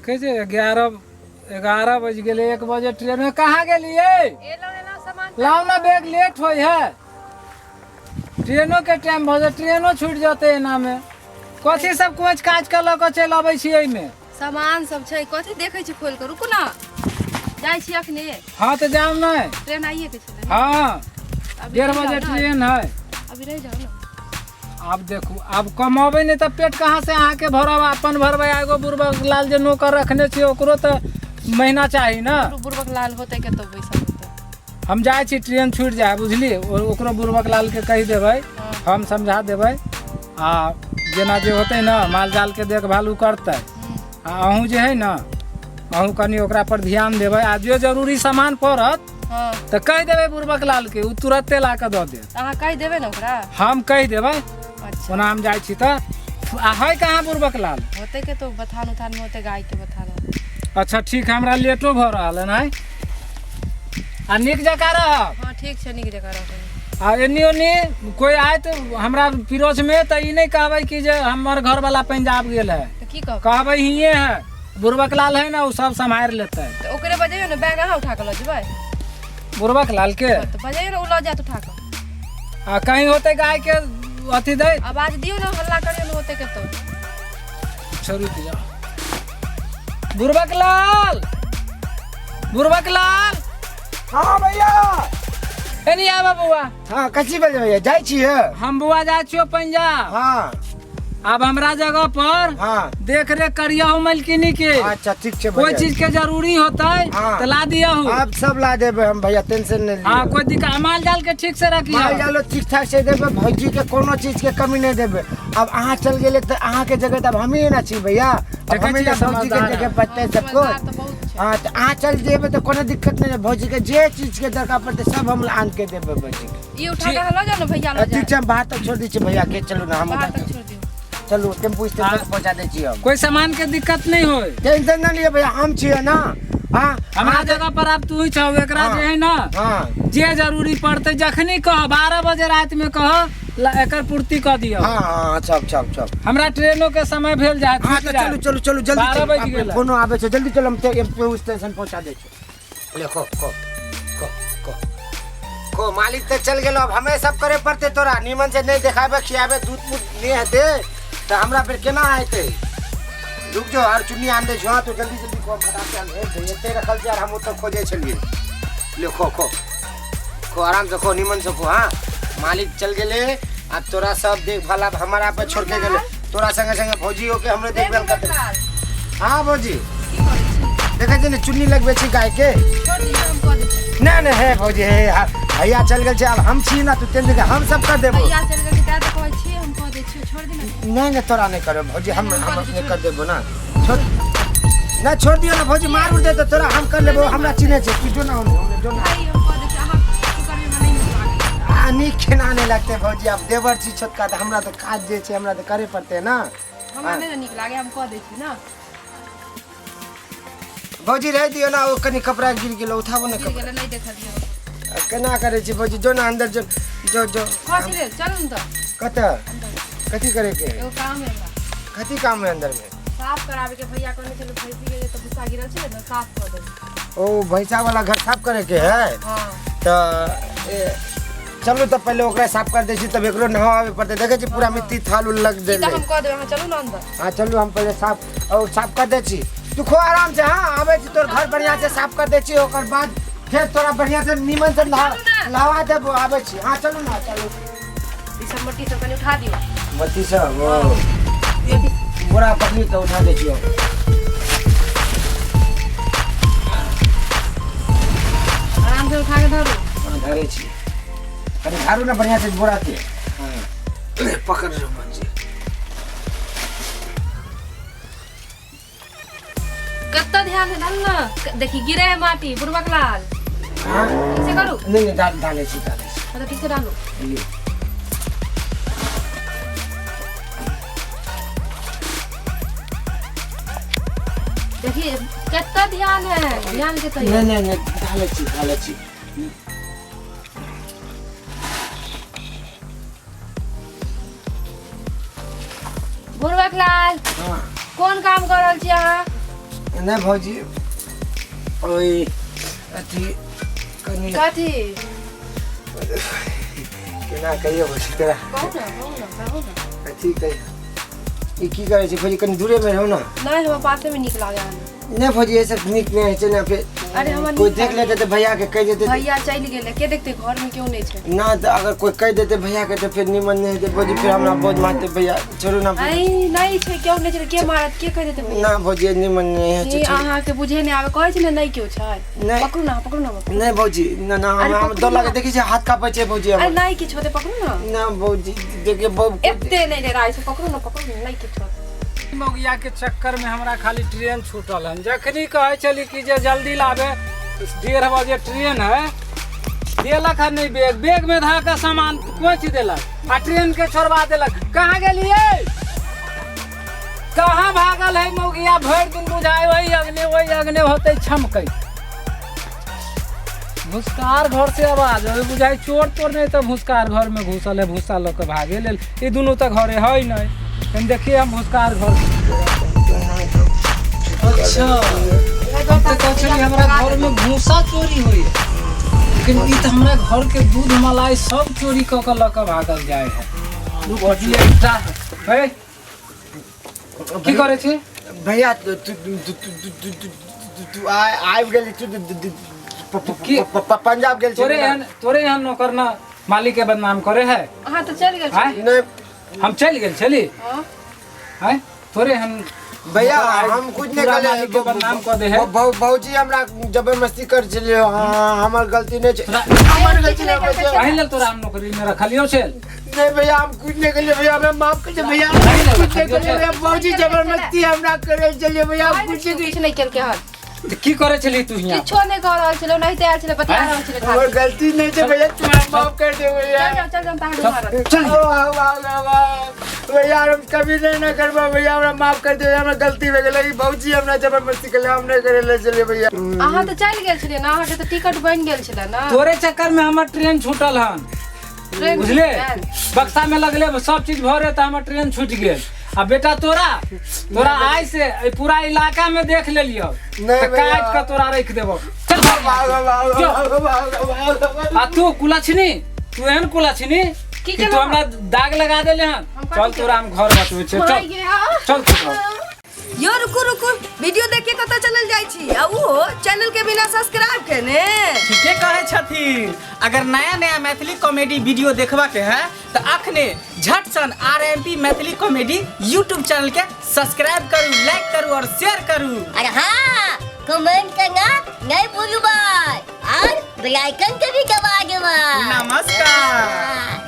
देखे छे 11 बज गए 1 बजे ट्रेन में कहाँ गेलिए लाओ ना बैग लेट हो है ट्रेनों के टाइम भजे ट्रेनों छूट जाते एना में कथी सब कोच काज कर लक चल आबै छी एई में सामान सब छै कथी देखै छी खोल के रुकू ना जाय छी अखने। हाँ तो जाओ ना ट्रेन आइए के छै। हाँ 1:30 बजे ट्रेन है अभी रह जाओ ना। अब देखू अब कमाबे नहीं तो पेट कहाँ से अहाँ के भरब अपन भरबे एगो बुढ़बक लाल जे नौकर रखने छी ओकरो तो महीना चाहिए ना बुढ़बक लाल होते के तो पैसा होते हम जाए छी ट्रेन छूट जाए बुझली ओकरो बुढ़बक लाल के कह देबै हम समझा देबै आ जेना जे होते ना माल जाल के देखभाल उ करते आ अहूँ जे है ना अहूँ कनी ओकरा पर ध्यान देबै आ जो जरूरी सामान पड़त तो कह देबै बुढ़बक लाल के उ तुरंते ला के दऽ देत अहाँ कह देबै ना ओकरा हम कह देबै अच्छा ओना हम जाए छी तऽ आ है कहाँ बुढ़बक लाल होते के तो बथान उथान में होते गाय के बथान। अच्छा ठीक है हमरा लेटो भ रहल है ना आ निक जका रह। हाँ ठीक छै निक जका रह। आ एनी ओनी कोई आए तो हमरा पिरोज में तो ई नहीं कहबै कि जे हमर घर वाला पंजाब गेल है तो की कहब कहबै हिये है बुढ़बक लाल है ना उ सब संभाल लेते तो ओकरे बजाइयो ना बैग अहाँ उठा के ल जेबै बुढ़बक लाल के तो बजाइयो ना उ ल जात उठा के आ कहीं होते गाय के अथी दे आवाज दियो ना हल्ला करियो ना होते के तो छोड़ी दिया बुढ़बक लाल हाँ भैया एनी आबा बुआ हाँ कच्ची बजे भैया जाय छियै हम बुआ जा छियो पंजाब हाँ अब हमरा जगह पर हाँ देख रेख करिया हो मलकिनी के अच्छा ठीक छै कोई भैया चीज के जरूरी होता है हाँ। तो ला दिया हो आप सब ला देबै हम भैया टेंशन नहीं हाँ लियो कोई दिक्कत माल जाल के ठीक से रखिए माल जालो ठीक ठाक से देबै भौजी के कोनो चीज के कमी नहीं देबै। अब अहाँ चल गेले तो अहाँ के जगह तब हम ही ना छी भैया अब देखै हमें छियै ना भौजी के समझदार जगह है। पड़ते सब समझदार कुछ तो बहुत छै। हाँ तो अहाँ चल जेबै तो कोनो दिक्कत नहीं है भौजी के जे चीज के दरकार पड़ते सब हम आन के देबै भौजी के। ई उठा के ल जाओ ना भैया ल ठीक छै हम बाहर तक छोड़ दी छी भैया के चलू ना हम बाहर तक छोड़ दियो। चलू टेम्पू स्टेशन तक पहुंचा दै छी हम कोई सामान के दिक्कत नहीं हो टेंशन ना लियो भैया हम छियै ना। हाँ हमारा जगह पर आप तू ही छो एकरा हाँ। जे है ना हाँ जे जरूरी पड़ते जखनी कह 12 बजे रात में कह एकर पूर्ति कर दियो हाँ हाँ सब हमरा ट्रेनों के समय भेल जाए हाँ तो चलू जल्दी 12 बज चलू गेल कोनो आबे छै जल्दी चल हम टेम्पू स्टेशन पहुंचा दै छी। ले को मालिक तक चल गेलो अब हमें सब करे पड़ते तोरा नीमन से नहीं देखाबे खियाबे दूध नहीं हेते तो हमरा फिर केना आते रुक जो और चुन्नी आन दे छो तो जल्दी को फटाफट आन दे एते रखल छै हम तो खोजे छलिए। ले खो आराम से खो नीमन से खो। हाँ मालिक चल गेले आ तोरा सब देखभाल अब हमारा पे छोड़ के गेले तोरा संगे संगे भौजी हो के हमरे देखभाल करते। हाँ भौजी देखे छै ने चुन्नी लगबे छी गाय के छोड़ दियो हम कह दै छी। नहीं है भौजी है भैया चल गेल छै अब हम छी ना तू टेंशन हम सब कर देबो। भैया चल गेल त कहै छी हम कह दै छी छोड़ दी ना। नहीं नहीं तोरा नहीं करे भौजी हम अपने कर देबो ना छोड़ ना छोड़ दियो ना भौजी मार उड़ दे तो तोरा हम कर लेबो हमरा चिन्हे छै तू जो ना हमने जो ना भाई हम कह दै छी अहाँ कुकर में नहीं लागे आनी केना नहीं लगते भौजी अब देवर छी छोटका तो हमरा तो काज जे छै हमरा तो करे पड़ते ना। हमरा नहीं नीक लागे हम कह दै छी ना। भौजी रह दियो ना वो कनी कपड़ा गिर गेलो उठाबो ना गिर कपड़ा गेलै नहीं देखलियो केना करे छी भौजी जो ना अंदर जो कथी रे चलू न त कत कथी करे के एगो काम है हमरा कथी काम है अंदर में साफ करावे के भैया कहने चलो भैंसी के तो भूसा गिरल छै ना साफ कर दे। ओ भैंसा वाला घर साफ करे के है हां तो चलो तो पहले ओकरा साफ कर दे छी तब एकरो नहावे पड़ते देखे छी पूरा मिट्टी थाल उल लग ई देले। त हम कह देब अहाँ चलू ना अंदर। हाँ चलो हम पहले साफ कर दे छी तू खो आराम से। हाँ आवे छी तोर घर बढ़िया से साफ कर दे छी ओकर बाद फिर तोरा बढ़िया से नीमन से नहावा देबो आवे छी। हाँ चलो ना चलो ई सब मट्टी सब कनी उठा दियो। मट्टी से वो बोरा पकड़ी तो उठा दे छी। आराम से उठा के धरो। हाँ धरे छी कनी झाड़ू ना बढ़िया से बोरा के। हाँ पकड़ लो बच्चे कत्ता ध्यान से डाल ना देखी गिरे है माटी बुढ़बक लाल। हाँ ऐसे करू नहीं डाले छी मतलब ठीक से डालो। ये देखिए कितना ध्यान है ध्यान के तैयार। नहीं डाले छी बुढ़बक लाल हाँ कौन काम कर रहल छी अहाँ नहीं भौजी ओए अथी कनी कथी केना कहियो भौजी तेरा कहू ना अथी कहियो ई की करे छै भौजी कनी दूरे में रहो ना नहीं हम पासे में निकला गया नहीं भौजी ऐसे निक नहीं है ना फिर अरे हम कोई देख लेते तो भैया के कह देते भैया चल गेले के देखते घर में क्यों नहीं छे ना तो अगर कोई कह देते भैया के तो फिर निमन नहीं है भौजी फिर हमरा बहुत मारते भैया छोड़ो ना नहीं छे क्यों नहीं छे के मारत के कह देते भैया ना भौजी निमन नहीं है नहीं अहाँ के बुझे नहीं आवे कहै छै नहीं क्यों छै नहीं पकड़ू ना नहीं भौजी ना ना हम दो लगे देखी छै हाथ कापे छै भौजी अरे हम नहीं किछ होते पकड़ू ना ना भौजी देखिए बहुत एते नहीं ले रहा है पकड़ू ना नहीं किछ होते मौगिया के चक्कर में हमरा खाली ट्रेन छूटल है जखनी कहे चली कि जे जल्दी लावे 1:30 बजे ट्रेन है देलक है नहीं बैग में धा का सामान कोच देलक आ ट्रेन के छोड़वा देलक कहाँ गेलिए कहाँ भागल है मौगिया भर दिन बुझाए वही अगने होते छमकै भूसकार घर से आवाज बुझाई चोर तोर नहीं तो भूसकार घर में घुसल है भूसा लोग के भागे ले ये दोनों तो घरे है नहीं देखिए हम भूसकार घर अच्छा हम तो कहते हमारा घर में भूसा चोरी हुई है लेकिन ई तो हमारा घर के दूध मलाई सब चोरी क के लक भागल जाए है की करे छे भैया तू आइब गेली तू पंजाब गेल तोरे यहाँ नौकर ना मालिक के बदनाम करे है हां तो चल गेल हम चल गए चली हैं थोड़े हम भैया हम कुछ नहीं मालिक के बदनाम कर दे है भौजी हमरा जबरदस्ती कर चले हमर गलती नहीं छै हमर गलती नहीं है पहले तोरा हम नौकरी में रखलियो छे नहीं भैया हम कुछ नहीं करिए भैया हमें माफ कर दे भैया कुछ नहीं करिए भैया भौजी जबरदस्ती हमरा करे चलिए भैया कुछ नहीं करके हाल तो की करे चली तू यहाँ किछो नहीं कर रहल छलो नहीं तैयार छले बता रहल छले खाली हमर गलती नहीं छै भैया तू माफ कर दे भैया चल हम ताहड़ मारत चल भैया हम कभी नहीं करबा भैया हमरा माफ कर दे हमरा गलती हो गेलै भौजी हमरा जबरदस्ती करे हम नहीं करे ले चलिए भैया अहाँ तो चल गेल छलिए ना अहाँ के तो टिकट बन गेल छले ना तोरे चक्कर में हमर ट्रेन छूटल हन बुझले बक्सा में लगले सब चीज भरे तो हमर ट्रेन छूट गेल अब बेटा तोरा आज से पूरा इलाका में देख ले लियो काट के तोरा रख देबो चल आ तू कुलछनी तू एहन कुलछनी कि तू हमरा दाग लगा देले हन चल तोरा हम घर बतबै छै चल यो रुकु वीडियो देख के कत चलल जाय छी आ वो चैनल के बिना सब्सक्राइब केने ठीके कहे छथिन अगर नया मैथिली कॉमेडी वीडियो देखबा के है तो अखने झट सन RMP Maithili comedy YouTube channel के सब्सक्राइब करू लाइक करू और शेयर करू अरे हाँ कमेंट करना नहीं भूलू भाई और बेल आइकन के भी दबा देना नमस्कार।